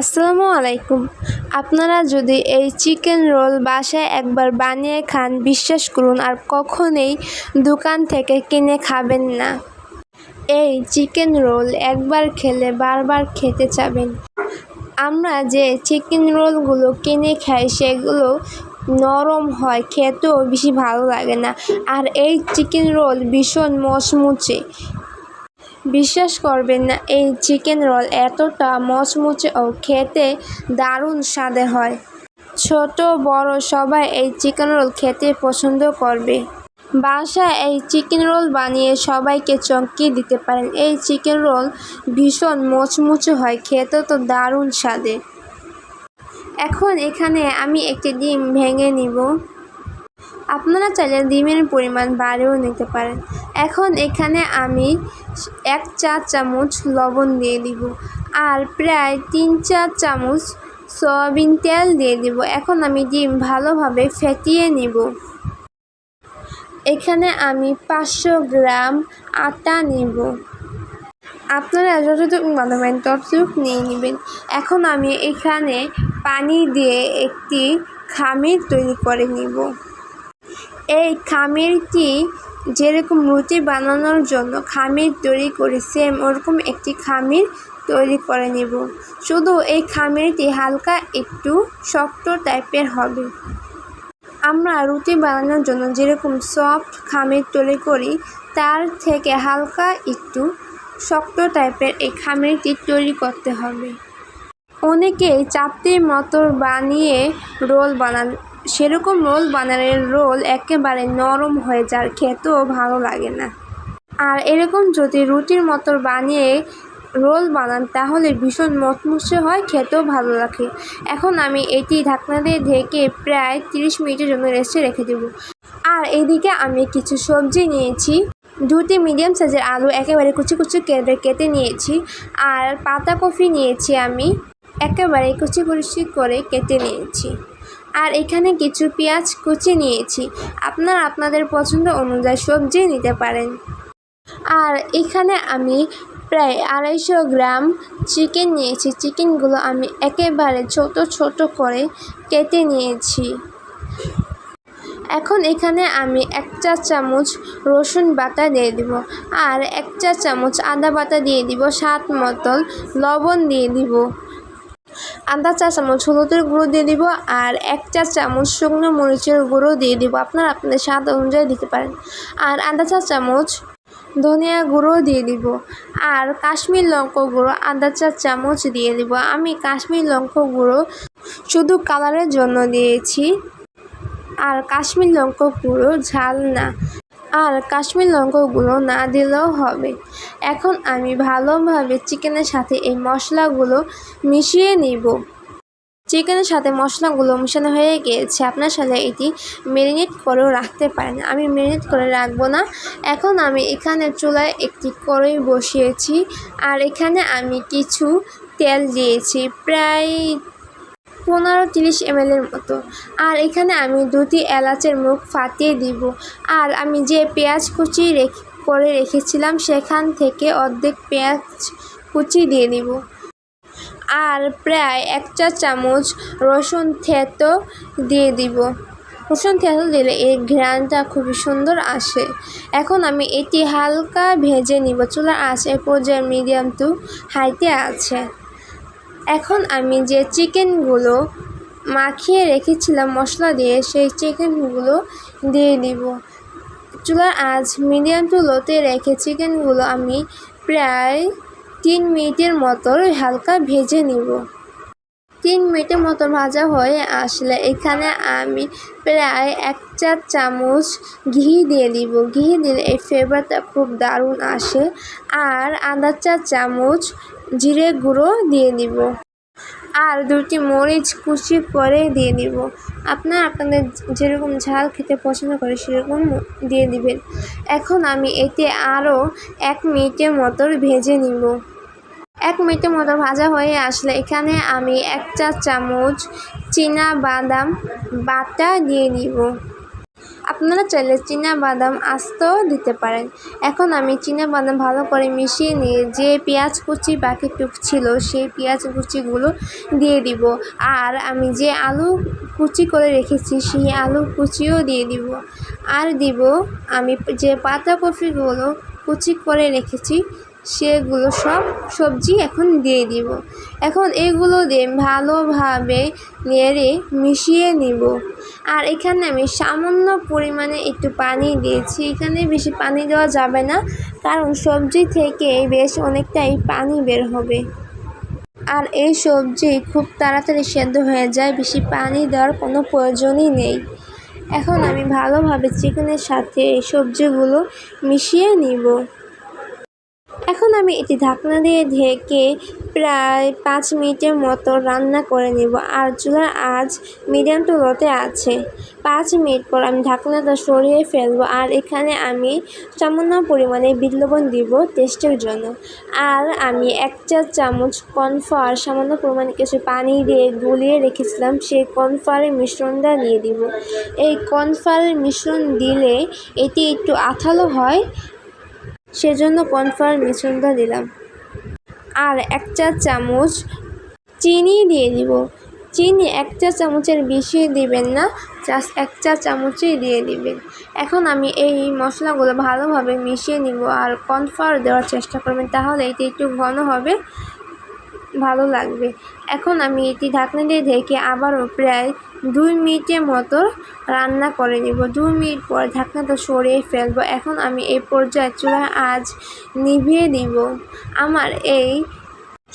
আসসালামু আলাইকুম। আপনারা যদি এই চিকেন রোল বাসায় একবার বানিয়ে খান, বিশ্বাস করুন আর কখনোই দোকান থেকে কিনে খাবেন না। এই চিকেন রোল একবার খেলে বারবার খেতে চাবেন। আমরা যে চিকেন রোলগুলো কিনে খাই সেগুলো নরম হয়, খেতেও বেশি ভালো লাগে না। আর এই চিকেন রোল ভীষণ মচমুচে। বিশ্বাস করবেন না, এই চিকেন রোল এতটা মচমুচে ও খেতে দারুণ স্বাদের হয়। ছোট বড় সবাই এই চিকেন রোল খেতে পছন্দ করবে। বাসায় এই চিকেন রোল বানিয়ে সবাইকে চমকিয়ে দিতে পারেন। এই চিকেন রোল ভীষণ মচমুচে হয়, খেতে তো দারুণ স্বাদের। এখন এখানে আমি একটি ডিম ভেঙে নিব। আপনারা চাইলে ডিমের পরিমাণ বাড়িয়েও নিতে পারেন। এখন এখানে আমি 1 চা চামচ লবণ দিয়ে দিব আর প্রায় 3-4 চামচ সয়াবিন তেল দিয়ে দিব। এখন আমি ডিম ভালোভাবে ফেটিয়ে নিব। এখানে আমি 500 গ্রাম আটা নিব। আপনারা যতটুকু বানাবেন ততটুকু নিয়ে নেবেন। এখন আমি এখানে পানি দিয়ে একটি খামির তৈরি করে নিব। এই খামিরটি যেরকম রুটি বানানোর জন্য খামির তৈরি করি, সেম ওরকম একটি খামির তৈরি করে নেব। শুধু এই খামিরটি হালকা একটু শক্ত টাইপের হবে। আমরা রুটি বানানোর জন্য যেরকম সফট খামির তৈরি করি, তার থেকে হালকা একটু শক্ত টাইপের এই খামিরটি তৈরি করতে হবে। অনেকেই চাপটির মতো বানিয়ে রোল বানান, সেরকম রোল বানালে রোল একেবারে নরম হয়ে যায়, খেতেও ভালো লাগে না। আর এরকম যদি রুটির মতো বানিয়ে রোল বানান তাহলে ভীষণ মচমুচে হয়, খেতেও ভালো লাগে। এখন আমি এটি ঢাকনা দিয়ে ঢেকে প্রায় 30 মিনিটের জন্য রেস্টে রেখে দেব। আর এদিকে আমি কিছু সবজি নিয়েছি। 2টি মিডিয়াম সাইজের আলু একেবারে কুচি কুচি কেটে নিয়েছি। আর পাতাকপি নিয়েছি, আমি একেবারে কুচি কুচি করে কেটে নিয়েছি। আর এখানে কিছু পেঁয়াজ কুচি নিয়েছি। আপনারা আপনাদের পছন্দ অনুযায়ী সবজি নিতে পারেন। আর এখানে আমি প্রায় 250 গ্রাম চিকেন নিয়েছি। চিকেনগুলো আমি একেবারে ছোট ছোট করে কেটে নিয়েছি। এখন এখানে আমি 1 চা চামচ রসুন বাটা দিয়ে দিব আর 1 চা চামচ আদা বাটা দিয়ে দিব। স্বাদ মতো লবণ দিয়ে দিব। আধা চা চামচ হলুদের গুঁড়ো দিয়ে দিব আর 1 চা চামচ শুকনো মরিচের গুঁড়ো দিয়ে দিব। আপনারা আপনাদের স্বাদ অনুযায়ী দিতে পারেন। আর আধা চা চামচ ধনিয়া গুঁড়ো দিয়ে দিব আর কাশ্মীর লঙ্কা গুঁড়ো আধা চা চামচ দিয়ে দিব। আমি কাশ্মীর লঙ্কা গুঁড়ো শুধু কালারের জন্য দিয়েছি, আর কাশ্মীর লঙ্কা গুঁড়ো ঝাল না, আর কাশ্মীর লঙ্কা গুঁড়ো না দিলেও হবে। এখন আমি ভালোভাবে চিকেনের সাথে এই মশলাগুলো মিশিয়ে নিব। চিকেনের সাথে মশলাগুলো মেশানো হয়ে গিয়েছে। আপনার সাথে এটি ম্যারিনেট করেও রাখতে পারেন, আমি ম্যারিনেট করে রাখবো না। এখন আমি এখানে চুলায় একটি কড়াই বসিয়েছি আর এখানে আমি কিছু তেল দিয়েছি, প্রায় 15-30 ml মতো। আর এখানে আমি 2টি এলাচের মুখ ফাটিয়ে দিব। আর আমি যে পেঁয়াজ কুচি করে রেখেছিলাম সেখান থেকে অর্ধেক পেঁয়াজ কুচি দিয়ে দিব। আর প্রায় 1 চা চামচ রসুন থেতো দিয়ে দিব। রসুন থেতো দিলে এই ঘ্রাণটা খুবই সুন্দর আসে। এখন আমি এটি হালকা ভেজে নিব। চুলার আঁচ এ পর্যায়ে মিডিয়াম টু হাইতে আছে। এখন আমি যে চিকেনগুলো মাখিয়ে রেখেছিলাম মশলা দিয়ে, সেই চিকেনগুলো দিয়ে দিব। চুলার আঁচ মিডিয়াম টু লোতে রেখে চিকেনগুলো আমি প্রায় 3 মিনিটের মতো হালকা ভেজে নিব। 3 মিনিটের মতো ভাজা হয়ে আসলে এখানে আমি প্রায় 1 চা চামচ ঘি দিয়ে দিব। ঘি দিলে এই ফ্লেভারটা খুব দারুণ আসে। আর আধা চা চামচ জিরে গুঁড়ো দিয়ে দিব আর 2টি মরিচ কুচি করে দিয়ে দিব। আপনারা আপনাদের যেরকম ঝাল খেতে পছন্দ করে সেরকম দিয়ে দিবেন। এখন আমি এতে আরও 1 মিনিটের মতো ভেজে নিব। 1 মিনিটের মতো ভাজা হয়ে আসলে এখানে আমি 1 চা চামচ চীনা বাদাম বাটা দিয়ে নিব। আপনারা চাইলে বাদাম আস্তেও দিতে পারেন। এখন আমি বাদাম ভালো করে মিশিয়ে নিয়ে যে পেঁয়াজ কুচি বাকিটুক ছিল সেই পেঁয়াজ কুচিগুলো দিয়ে দিব। আর আমি যে আলু কুচি করে রেখেছি সেই আলু কুচিও দিয়ে দিব। আর দিব আমি যে পাতাকপিগুলো কুচি করে রেখেছি সেগুলো সব সবজি এখন দিয়ে দিব। এখন এগুলো দিয়ে ভালোভাবে নেড়ে মিশিয়ে নিব। আর এখানে আমি সামান্য পরিমাণে একটু পানি দিয়েছি। এখানে বেশি পানি দেওয়া যাবে না, কারণ সবজি থেকে বেশ অনেকটাই পানি বের হবে। আর এই সবজি খুব তাড়াতাড়ি সেদ্ধ হয়ে যায়, বেশি পানি দেওয়ার কোনো প্রয়োজনই নেই। এখন আমি ভালোভাবে চিকেনের সাথে এই সবজিগুলো মিশিয়ে নিব। এখন আমি এটি ঢাকনা দিয়ে ঢেকে প্রায় 5 মিনিটের মতো রান্না করে নিব। আর চুলার আঁচ মিডিয়াম টু লোতে আছে। 5 মিনিট পর আমি ঢাকনাটা সরিয়ে ফেলব। আর এখানে আমি সামান্য পরিমাণে বিট লবণ দিব টেস্টের জন্য। আর আমি 1 চা চামচ কর্নফ্লাওয়ার সামান্য পরিমাণে কিছু পানি দিয়ে গুলিয়ে রেখেছিলাম, সেই কর্নফ্লাওয়ারের মিশ্রণটা দিয়ে দিব। এই কর্নফ্লাওয়ারের মিশ্রণ দিলে এটি একটু আঠালো হয়, সেজন্য কর্নফ্লাওয়ার মিশ্রণটা দিলাম। আর 1 চা চামচ চিনি দিয়ে দিব। চিনি 1 চা চামচের বেশি দিবেন না, জাস্ট 1 চা চামচই দিয়ে দিবেন। এখন আমি এই মশলাগুলো ভালোভাবে মিশিয়ে নিব। আর কর্নফ্লাওয়ার দেওয়ার চেষ্টা করবেন, তাহলে এটি একটু ঘন হবে, ভালো লাগবে। এখন আমি এটি ঢাকনা দিয়ে ঢেকে আবারও প্রায় 2 মিনিটের মতো রান্না করে নিব। 2 মিনিট পর ঢাকনাটা সরিয়ে ফেলব। এখন আমি এই পর্যায়ে চুলার আঁচ নিভিয়ে দিব। আমার এই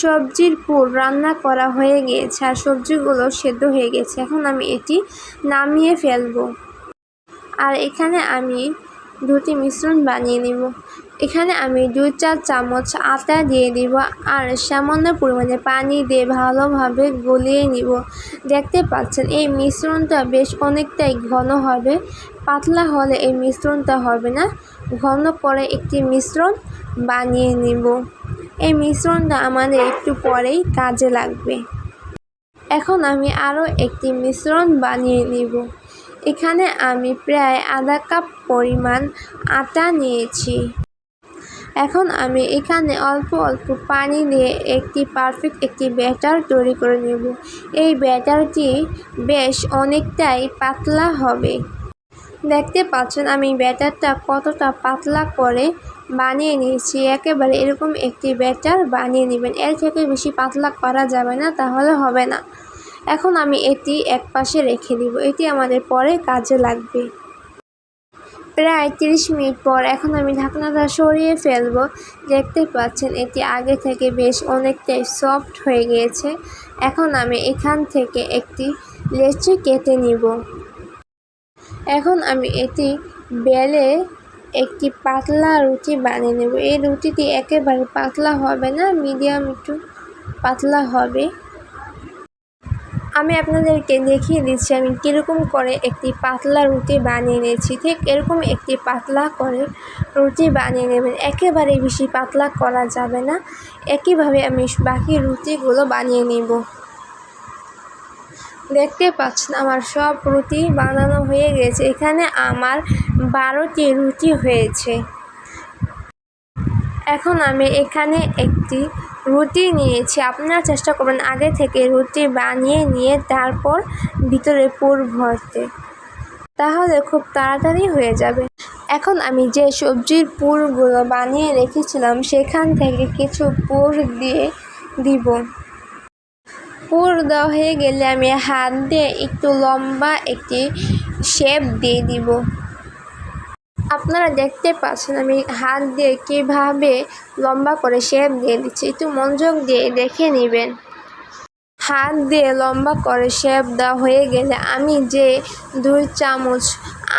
সবজির পুর রান্না করা হয়ে গিয়েছে আর সবজিগুলো সেদ্ধ হয়ে গেছে। এখন আমি এটি নামিয়ে ফেলব। আর এখানে আমি দুটি মিশ্রণ বানিয়ে নিব। এখানে আমি 2 চা চামচ আটা দিয়ে দিব আর সামান্য পরিমাণে পানি দিয়ে ভালোভাবে গলিয়ে নিব। দেখতে পাচ্ছেন এই মিশ্রণটা বেশ অনেকটাই ঘন হবে, পাতলা হলে এই মিশ্রণটা হবে না। ঘন করে একটি মিশ্রণ বানিয়ে নিব। এই মিশ্রণটা আমাদের একটু পরেই কাজে লাগবে। এখন আমি আরও একটি মিশ্রণ বানিয়ে নিব। এখানে আমি প্রায় আধা কাপ পরিমাণ আটা নিয়েছি। এখন আমি এখানে অল্প অল্প পানি দিয়ে একটি পারফেক্ট একটি ব্যাটার তৈরি করে নেব। এই ব্যাটারটি বেশ অনেকটাই পাতলা হবে। দেখতে পাচ্ছেন আমি ব্যাটারটা কতটা পাতলা করে বানিয়ে নিয়েছি। একেবারে এরকম একটি ব্যাটার বানিয়ে নেবেন, এর থেকে বেশি পাতলা করা যাবে না, তাহলে হবে না। এখন আমি এটি এক পাশে রেখে দিব, এটি আমাদের পরে কাজে লাগবে। প্রায় 30 মিনিট পর এখন আমি ঢাকনাটা সরিয়ে ফেলব। দেখতে পাচ্ছেন এটি আগে থেকে বেশ অনেকটাই সফট হয়ে গিয়েছে। এখন আমি এখান থেকে একটি লেচি কেটে নিব। এখন আমি এটি বেলে একটি পাতলা রুটি বানিয়ে নেব। এই রুটিটি একেবারে পাতলা হবে না, মিডিয়াম একটু পাতলা হবে। আমি আপনাদেরকে দেখিয়ে দিচ্ছি আমি কীরকম করে একটি পাতলা রুটি বানিয়ে নিয়েছি। ঠিক এরকম একটি পাতলা করে রুটি বানিয়ে নেবেন, একেবারে বেশি পাতলা করা যাবে না। একইভাবে আমি বাকি রুটিগুলো বানিয়ে নেব। দেখতে পাচ্ছেন আমার সব রুটি বানানো হয়ে গেছে। এখানে আমার 12টি রুটি হয়েছে। এখন আমি এখানে একটি রুটি নিয়েছি। আপনারা চেষ্টা করবেন আগে থেকে রুটি বানিয়ে নিয়ে তারপর ভিতরে পুর ভরতে, তাহলে খুব তাড়াতাড়ি হয়ে যাবে। এখন আমি যে সবজির পুরগুলো বানিয়ে রেখেছিলাম সেখান থেকে কিছু পুর দিয়ে দিব। পুর দেওয়া হয়ে গেলে আমি হাত দিয়ে একটু লম্বা একটি শেপ দিয়ে দিব। আপনারা দেখতে পাচ্ছেন আমি হাত দিয়ে কীভাবে লম্বা করে শেপ দিয়ে দিচ্ছি, একটু মনোযোগ দিয়ে দেখে নেবেন। হাত দিয়ে লম্বা করে শেপ দেওয়া হয়ে গেলে আমি যে 2 চামচ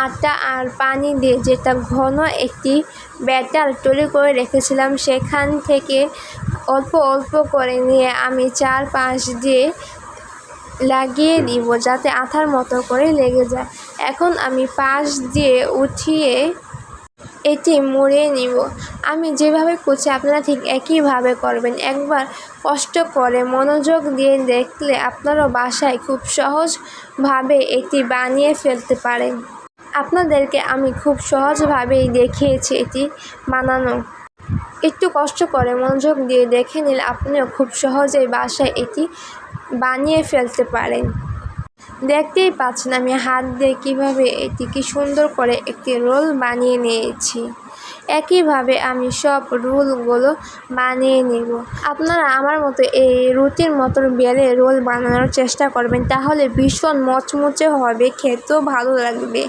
আটা আর পানি দিয়ে যেটা ঘন একটি ব্যাটার তৈরি করে রেখেছিলাম সেখান থেকে অল্প অল্প করে নিয়ে আমি 4-5 দিয়ে লাগিয়ে দিব, যাতে আঠার মতো করে লেগে যায়। এখন আমি পাশ দিয়ে উঠিয়ে এটি মুড়িয়ে নিব। আমি যেভাবে করছি আপনারা ঠিক একইভাবে করবেন। একবার কষ্ট করে মনোযোগ দিয়ে দেখলে আপনারাও বাসায় খুব সহজভাবে এটি বানিয়ে ফেলতে পারেন। আপনাদেরকে আমি খুব সহজভাবেই দেখিয়েছি এটি বানানো। একটু কষ্ট করে মনোযোগ দিয়ে দেখে নিলে আপনিও খুব সহজেই বাসায় এটি বানিয়ে ফেলতে পারেন। দেখতেই পাচ্ছেন আমি হাত দিয়ে কীভাবে কি সুন্দর করে একটি রোল বানিয়ে নিয়েছি। একইভাবে আমি সব রোলগুলো বানিয়ে নেব। আপনারা আমার মতো এই রুটির মতো বেলে রোল বানানোর চেষ্টা করবেন, তাহলে ভীষণ মচমচে হবে, খেতেও ভালো লাগবে।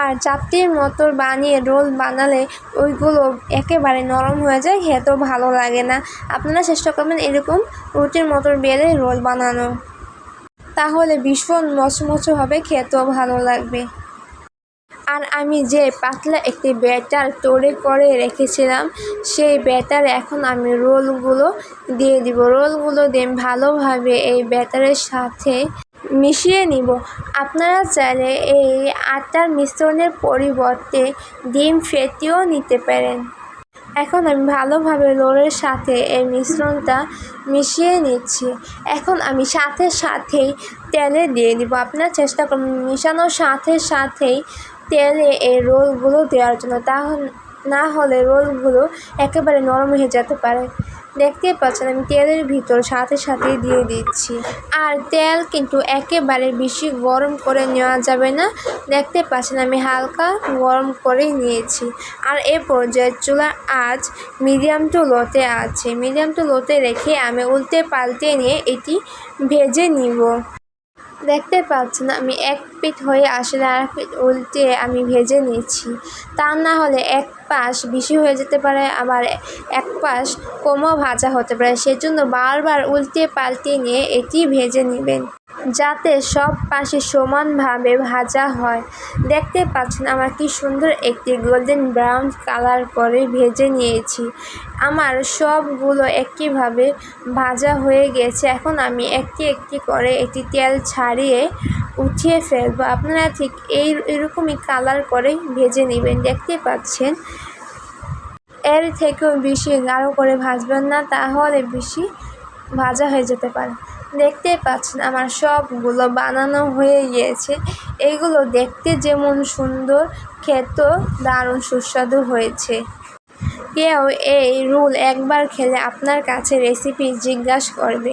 আর চাপটির মতো বানিয়ে রোল বানালে ওইগুলো একেবারে নরম হয়ে যায়, খেতেও ভালো লাগে না। আপনারা চেষ্টা করবেন এরকম রুটির মতো বেলে রোল বানানো, তাহলে ভীষণ মচমচে হবে, খেতেও ভালো লাগবে। আর আমি যে পাতলা একটি ব্যাটার তৈরি করে রেখেছিলাম, সেই ব্যাটারে এখন আমি রোলগুলো দিয়ে দিব। রোলগুলো দিয়ে ভালোভাবে এই ব্যাটারের সাথে মিশিয়ে নিব। আপনারা চাইলে এই আটার মিশ্রণের পরিবর্তে ডিম ফেটিয়েও নিতে পারেন। এখন আমি ভালোভাবে রোলের সাথে এই মিশ্রণটা মিশিয়ে নিচ্ছি। এখন আমি সাথে সাথেই তেলে দিয়ে দিব। আপনারা চেষ্টা করুন মিশানোর সাথে সাথেই তেলে এই রোলগুলো দেওয়ার জন্য, না হলে রোলগুলো একেবারে নরম হয়ে যেতে পারে। দেখতে পাচ্ছেন আমি তেলের ভিতর সাথে সাথেই দিয়ে দিচ্ছি। আর তেল কিন্তু একেবারে বেশি গরম করে নেওয়া যাবে না। দেখতে পাচ্ছেন আমি হালকা গরম করে নিয়েছি। আর এ পর্যায়ে চুলার আঁচ মিডিয়াম টু লোতে আছে। মিডিয়াম টু লোতে রেখে আমি উল্টে পাল্টে নিয়ে এটি ভেজে নিব। দেখতে পাচ্ছেন আমি এক পিঠ হয়ে আসলে আর পিঠ উল্টে আমি ভেজে নিচ্ছি। তা না হলে এক পাশ বেশি হয়ে যেতে পারে, আবার এক পাশ কমও ভাজা হতে পারে। সেজন্য বারবার উল্টে পাল্টে নিয়ে এটি ভেজে নেবেন, যাতে সব পাশে সমানভাবে ভাজা হয়। দেখতে পাচ্ছেন আমার কি সুন্দর একটি গোল্ডেন ব্রাউন কালার করে ভেজে নিয়েছি। আমার সবগুলো একইভাবে ভাজা হয়ে গেছে। এখন আমি একটি একটি করে এটি তেল ছাড়িয়ে উঠিয়ে ফেলবো। আপনারা ঠিক এরকমই কালার করে ভেজে নেবেন। দেখতে পাচ্ছেন এর থেকেও বেশি গাঢ় করে ভাজবেন না, তাহলে বেশি ভাজা হয়ে যেতে পারে। দেখতে পাচ্ছেন আমার সবগুলো বানানো হয়ে গিয়েছে। এগুলো দেখতে যেমন সুন্দর, খেতেও দারুণ সুস্বাদু হয়েছে। কেউ এই রোল একবার খেলে আপনার কাছে রেসিপি জিজ্ঞাসা করবে।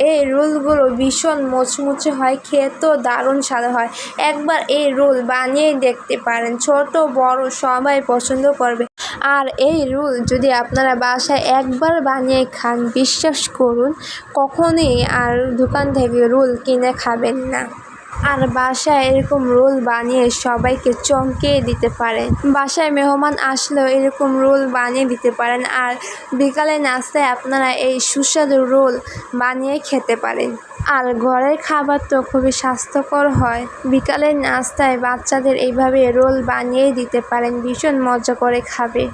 এই রোলগুলো ভীষণ মুচমুচে হয়, খেতেও দারুণ স্বাদ হয়। একবার এই রোল বানিয়ে দেখতে পারেন, ছোট বড় সবাই পছন্দ করবে। আর এই রোল যদি আপনারা বাসায় একবার বানিয়ে খান, বিশ্বাস করুন কখনোই আর দোকান থেকে রোল কিনে খাবেন না। আর বাসায় এরকম রোল বানিয়ে সবাইকে চমকিয়ে দিতে পারেন। বাসায় মেহমান আসলেও এরকম রোল বানিয়ে দিতে পারেন। আর বিকালে নাস্তায় আপনারা এই সুস্বাদু রোল বানিয়ে খেতে পারেন। আর ঘরের খাবার তো খুবই স্বাস্থ্যকর হয়। বিকালের নাস্তায় বাচ্চাদের এইভাবে রোল বানিয়ে দিতে পারেন, ভীষণ মজা করে খাবে।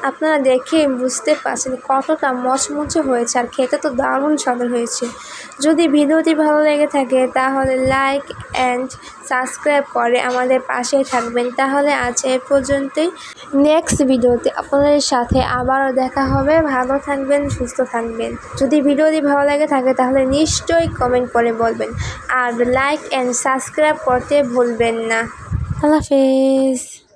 আপনারা দেখে বুঝতে পারছেন কতটা মচমচে হয়েছে, আর খেতে তো দারুণ স্বাদ হয়েছে। যদি ভিডিওটি ভালো লেগে থাকে তাহলে লাইক অ্যান্ড সাবস্ক্রাইব করে আমাদের পাশেই থাকবেন। তাহলে আজ এ পর্যন্তই। নেক্সট ভিডিওতে আপনাদের সাথে আবারও দেখা হবে। ভালো থাকবেন, সুস্থ থাকবেন। যদি ভিডিওটি ভালো লেগে থাকে তাহলে নিশ্চয়ই কমেন্ট করে বলবেন, আর লাইক অ্যান্ড সাবস্ক্রাইব করতে ভুলবেন না। আল্লাহ হাফেজ।